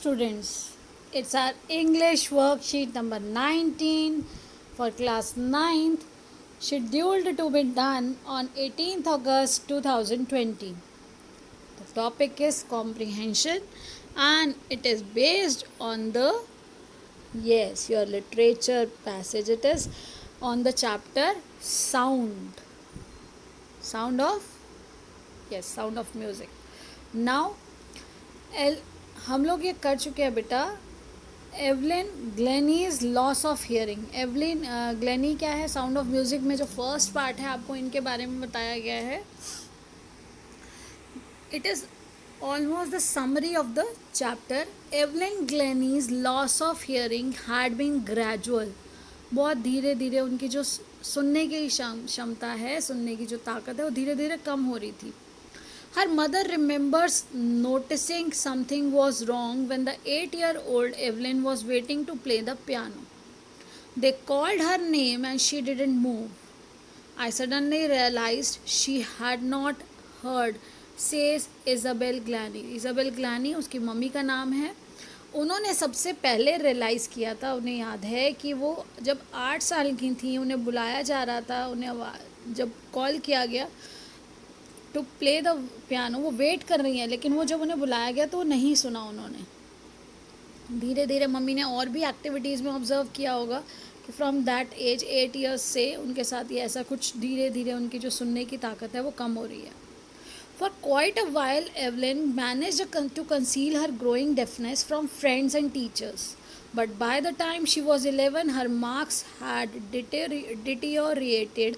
students, it's our English worksheet number 19 for class 9th, scheduled to be done on 18th August 2020. The topic is comprehension and it is based on your literature passage. It is on the chapter sound. Sound of music. Now, हम लोग ये कर चुके हैं बेटा Evelyn Glennie's loss of hearing. Evelyn Glennie क्या है? Sound of music में जो फर्स्ट पार्ट है आपको इनके बारे में बताया गया है. It is almost the summary of the chapter. Evelyn Glennie's loss of hearing had been gradual. बहुत धीरे धीरे उनकी जो सुनने की क्षमता है, सुनने की जो ताकत है, वो धीरे धीरे कम हो रही थी. Her mother remembers noticing something was wrong when the 8-year-old Evelyn was waiting to play the piano. They called her name and she didn't move. I suddenly realized she had not heard, says Isabel Glanny. Isabel Glanny उसकी mummy का नाम है. उन्होंने सबसे पहले realise किया था, उन्हें याद है कि वो जब 8 साल की थी, उन्हें बुलाया जा रहा था, उन्हें जब कॉल किया गया टू प्ले द पियानो, वो वेट कर रही हैं, लेकिन वो जब उन्हें बुलाया गया तो वो नहीं सुना उन्होंने. धीरे धीरे मम्मी ने और भी एक्टिविटीज़ में ऑब्जर्व किया होगा कि फ्रॉम दैट एज 8 years से उनके साथ ये ऐसा कुछ धीरे धीरे उनकी जो सुनने की ताकत है वो कम हो रही है. For quite a while Evelyn managed to conceal her growing deafness from friends and teachers, but by the time she was 11 her marks had deteriorated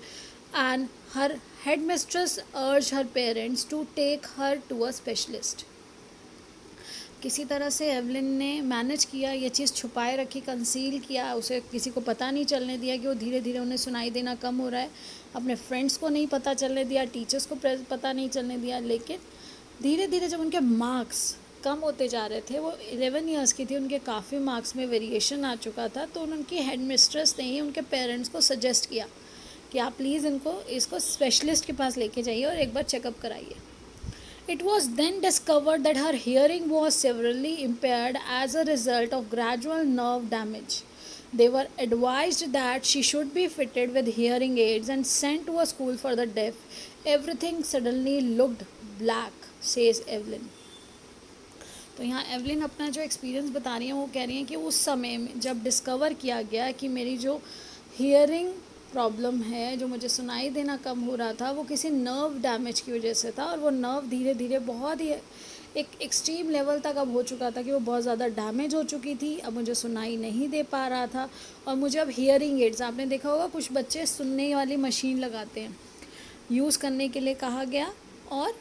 and her headmistress urged her parents to take her to a specialist. किसी तरह से Evelyn ने manage किया, ये चीज़ छुपाए रखी, conceal किया, उसे किसी को पता नहीं चलने दिया कि वो धीरे धीरे उन्हें सुनाई देना कम हो रहा है. अपने फ्रेंड्स को नहीं पता चलने दिया, टीचर्स को पता नहीं चलने दिया. लेकिन धीरे धीरे जब उनके मार्क्स कम होते जा रहे थे, वो 11 years की थी, उनके काफ़ी मार्क्स में वेरिएशन आ चुका था, तो उनकी हेडमिस्ट्रेस ने ही उनके पेरेंट्स को सजेस्ट किया कि आप प्लीज़ इसको स्पेशलिस्ट के पास लेके जाइए और एक बार चेकअप कराइए. It was then discovered that her hearing was severely impaired as a result of gradual nerve damage. They were advised that she should be fitted with hearing aids and sent to a school for the deaf. Everything suddenly looked black, says Evelyn. तो यहाँ Evelyn अपना जो experience बता रही हैं, वो कह रही हैं कि उस समय में जब डिस्कवर किया गया कि मेरी जो हियरिंग प्रॉब्लम है, जो मुझे सुनाई देना कम हो रहा था, वो किसी नर्व डैमेज की वजह से था. और वो नर्व धीरे धीरे बहुत ही एक एक्सट्रीम लेवल तक अब हो चुका था कि वो बहुत ज़्यादा डैमेज हो चुकी थी. अब मुझे सुनाई नहीं दे पा रहा था और मुझे अब हियरिंग एड्स, आपने देखा होगा कुछ बच्चे सुनने वाली मशीन लगाते हैं, यूज़ करने के लिए कहा गया और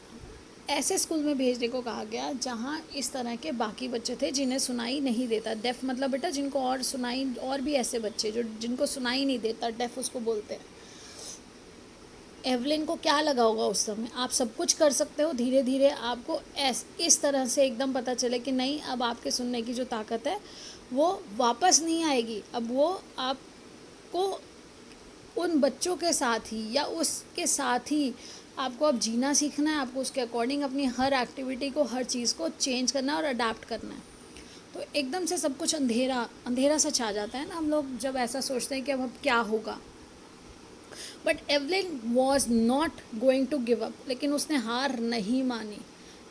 ऐसे स्कूल में भेजने को कहा गया जहाँ इस तरह के बाकी बच्चे थे जिन्हें सुनाई नहीं देता. डेफ मतलब बेटा जिनको और सुनाई, और भी ऐसे बच्चे जिनको सुनाई नहीं देता, डेफ उसको बोलते हैं. एवलिन को क्या लगा होगा उस समय? आप सब कुछ कर सकते हो, धीरे धीरे आपको इस तरह से एकदम पता चले कि नहीं, अब आपके सुनने की जो ताकत है वो वापस नहीं आएगी. अब वो आपको उन बच्चों के साथ ही या उसके साथ ही आपको अब जीना सीखना है. आपको उसके अकॉर्डिंग अपनी हर एक्टिविटी को, हर चीज़ को चेंज करना और अडेप्ट करना है. तो एकदम से सब कुछ अंधेरा सा छा जाता है ना, हम लोग जब ऐसा सोचते हैं कि अब क्या होगा. But Evelyn was not going to give up. लेकिन उसने हार नहीं मानी.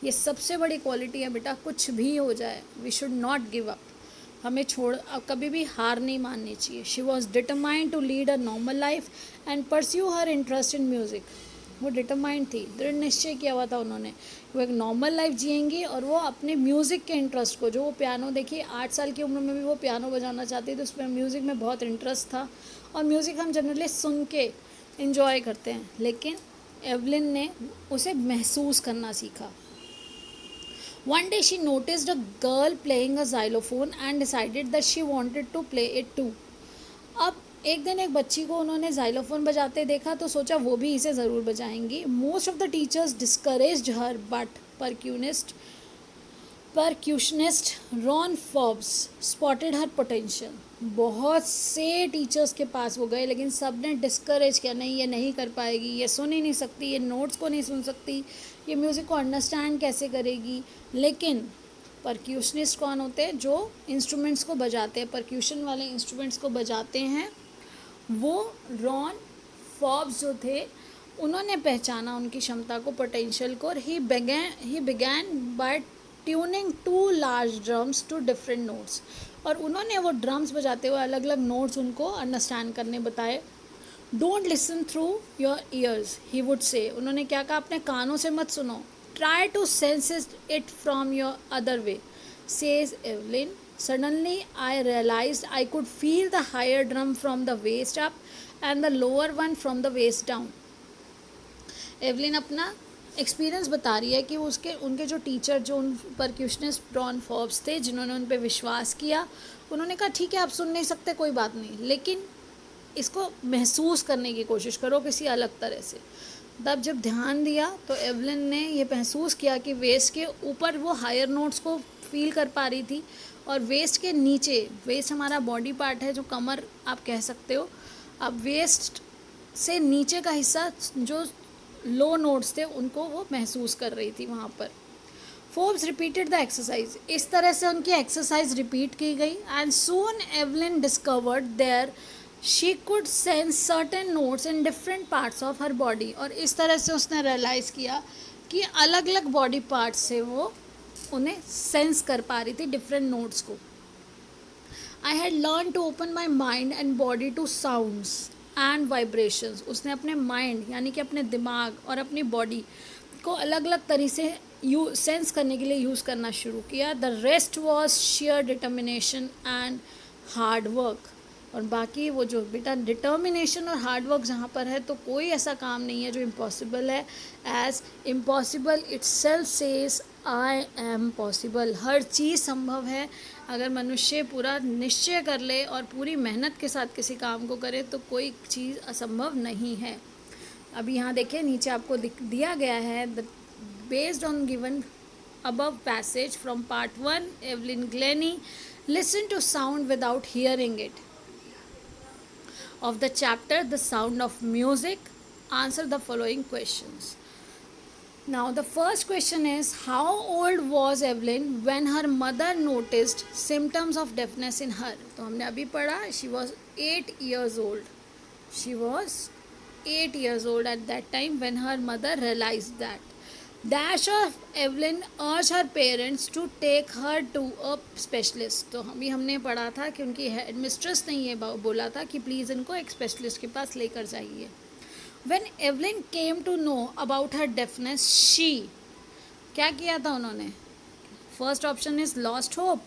ये सबसे बड़ी क्वालिटी है बेटा, कुछ भी हो जाए, we should not give up. हमें कभी भी हार नहीं माननी चाहिए. She was determined to lead a normal life and pursue her interest in music. वो डिटरमाइंड थी, दृढ़ निश्चय किया हुआ था उन्होंने, वो एक नॉर्मल लाइफ जिएंगी और वो अपने म्यूज़िक के इंटरेस्ट को, जो वो पियानो, देखिए 8 साल की उम्र में भी वो पियानो बजाना चाहती थी, उसमें म्यूज़िक में बहुत इंटरेस्ट था. और म्यूज़िक हम जनरली सुन के इन्जॉय करते हैं, लेकिन एवलिन ने उसे महसूस करना सीखा. One day she noticed a girl playing a xylophone and decided that she wanted to play it too. अब एक दिन एक बच्ची को उन्होंने जाइलोफोन बजाते देखा तो सोचा वो भी इसे ज़रूर बजाएंगी. Most of the teachers discouraged her, but percussionist Ron Forbes spotted her potential. बहुत से टीचर्स के पास वो गए, लेकिन सब ने डिस्करेज किया, नहीं ये नहीं कर पाएगी, ये सुन ही नहीं सकती, ये नोट्स को नहीं सुन सकती, ये म्यूज़िक को अंडरस्टैंड कैसे करेगी. लेकिन परक्यूशनिस्ट कौन होते हैं? जो इंस्ट्रूमेंट्स को बजाते हैं, परक्यूशन वाले इंस्ट्रूमेंट्स को बजाते हैं, वो रॉन फॉब्स जो थे उन्होंने पहचाना उनकी क्षमता को, पोटेंशियल को, और he began by tuning two large drums to different notes, और उन्होंने वो ड्रम्स बजाते हुए अलग अलग नोट्स उनको अंडरस्टैंड करने बताए. Don't listen through your ears, he would say. उन्होंने क्या कहा? अपने कानों से मत सुनो. Try to sense it from your other way, says Evelyn. Suddenly I realized I could feel the higher drum from the waist up and the lower one from the waist down. Evelyn अपना experience बता रही है कि उनके जो teacher, जो उन परक्यूशनिस्ट Ron Forbes थे, जिन्होंने उन पर विश्वास किया, उन्होंने कहा ठीक है आप सुन नहीं सकते कोई बात नहीं, लेकिन इसको महसूस करने की कोशिश करो किसी अलग तरह से. तब जब ध्यान दिया तो एवलिन ने ये महसूस किया कि वेस्ट के ऊपर वो हायर नोट्स को फील कर पा रही थी, और वेस्ट के नीचे, वेस्ट हमारा बॉडी पार्ट है, जो कमर आप कह सकते हो, अब वेस्ट से नीचे का हिस्सा जो लो नोट्स थे उनको वो महसूस कर रही थी वहाँ पर. Forbes repeated the exercise. इस तरह से उनकी एक्सरसाइज रिपीट की गई, and soon Evelyn discovered there she could sense certain notes in different parts of her body. और इस तरह से उसने रियलाइज़ किया कि अलग अलग बॉडी पार्ट्स से वो उन्हें सेंस कर पा रही थी डिफरेंट नोट्स को. I had learn to open my mind and body to sounds and vibrations. उसने अपने माइंड यानी कि अपने दिमाग और अपनी बॉडी को अलग अलग तरीके से सेंस करने के लिए यूज़ करना शुरू किया. The rest was share determination and hard work. और बाकी वो जो बेटा डिटर्मिनेशन और हार्ड वर्क जहाँ पर है, तो कोई ऐसा काम नहीं है जो इम्पॉसिबल है. As impossible itself says I am possible. हर चीज़ संभव है अगर मनुष्य पूरा निश्चय कर ले और पूरी मेहनत के साथ किसी काम को करे, तो कोई चीज़ असंभव नहीं है. अभी यहाँ देखिए नीचे आपको दिया गया है, based on given above passage from part 1, Evelyn Glennie. Listen to sound without hearing it. Of the chapter The Sound of Music, answer the following questions. Now the first question is, how old was Evelyn when her mother noticed symptoms of deafness in her? तो हमने अभी पढ़ा, she was 8 years old. She was 8 years old at that time when her mother realized that. Dash of Evelyn urged her parents to take her to a specialist. तो हमने पढ़ा था कि उनकी हेड मिस्ट्रेस ने ये बोला था कि प्लीज़ इनको एक स्पेशलिस्ट के पास लेकर जाइए. When Evelyn came to know about her deafness, she क्या किया था उन्होंने? First option is lost hope,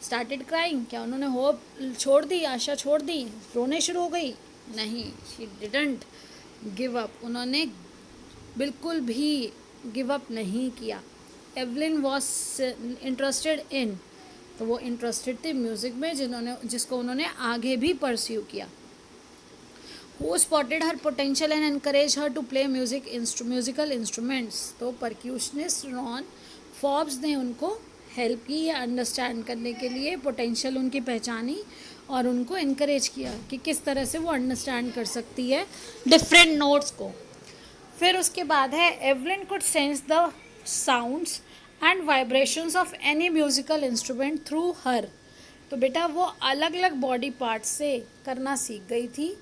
started crying. क्या उन्होंने होप छोड़ दी, आशा छोड़ दी, रोने शुरू हो गई? नहीं, शी डिडंट गिव अप. उन्होंने बिल्कुल भी गिव अप नहीं किया. एवलिन वॉज इंटरेस्टेड इन, तो वो इंटरेस्टेड थी म्यूज़िक में, जिसको उन्होंने आगे भी परस्यू किया. Who spotted her potential and encouraged her to play musical instruments? तो परक्यूशनिस्ट रॉन फॉब्स ने उनको हेल्प की या अंडरस्टैंड करने के लिए, पोटेंशियल उनकी पहचानी और उनको इनकरेज किया कि किस तरह से वो अंडरस्टैंड कर सकती है डिफरेंट नोट्स को. फिर उसके बाद है, Evelyn could sense the sounds and vibrations of any musical instrument through her. तो बेटा वो अलग अलग बॉडी पार्ट्स से करना सीख गई थी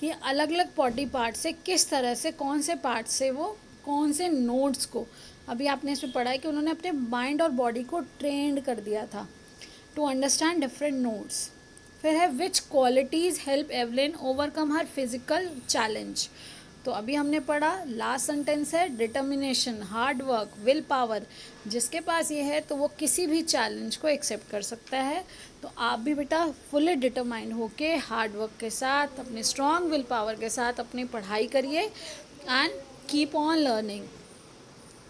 कि अलग अलग बॉडी पार्ट से किस तरह से, कौन से पार्ट से वो कौन से नोट्स को, अभी आपने इसमें पढ़ा है कि उन्होंने अपने माइंड और बॉडी को ट्रेंड कर दिया था टू अंडरस्टैंड डिफरेंट नोट्स. फिर है, विच क्वालिटीज़ हेल्प एवलिन ओवरकम हर फिजिकल चैलेंज. तो अभी हमने पढ़ा, लास्ट सेंटेंस है determination, hard work, will power. जिसके पास ये है तो वो किसी भी चैलेंज को एक्सेप्ट कर सकता है. तो आप भी बेटा फुली डिटरमाइंड होके हार्ड वर्क के साथ, अपने स्ट्रॉन्ग विल पावर के साथ अपनी पढ़ाई करिए एंड कीप ऑन लर्निंग.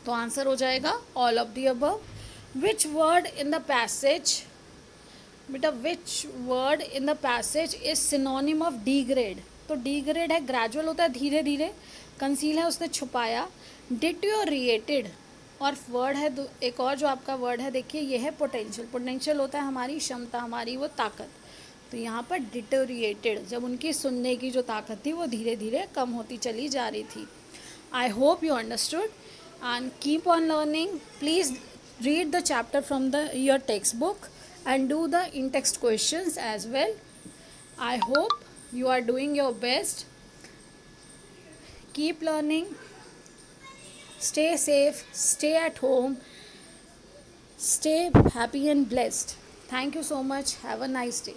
तो आंसर हो जाएगा all of the above. Which word in the passage, बेटा which word in the passage is synonym of degrade. तो डिग्रेड है ग्रेजुअल होता है, धीरे धीरे. कंसील है उसने छुपाया. डिटोरिएटेड और वर्ड है एक और जो आपका वर्ड है, देखिए ये है पोटेंशियल. पोटेंशियल होता है हमारी क्षमता, हमारी वो ताकत. तो यहाँ पर डिटोरिएटेड, जब उनकी सुनने की जो ताकत थी वो धीरे धीरे कम होती चली जा रही थी. I hope you understood and keep on learning. Please read the chapter from your textbook and do the in-text questions as well. I hope you are doing your best. Keep learning, stay safe, stay at home, stay happy and blessed. Thank you so much. Have a nice day.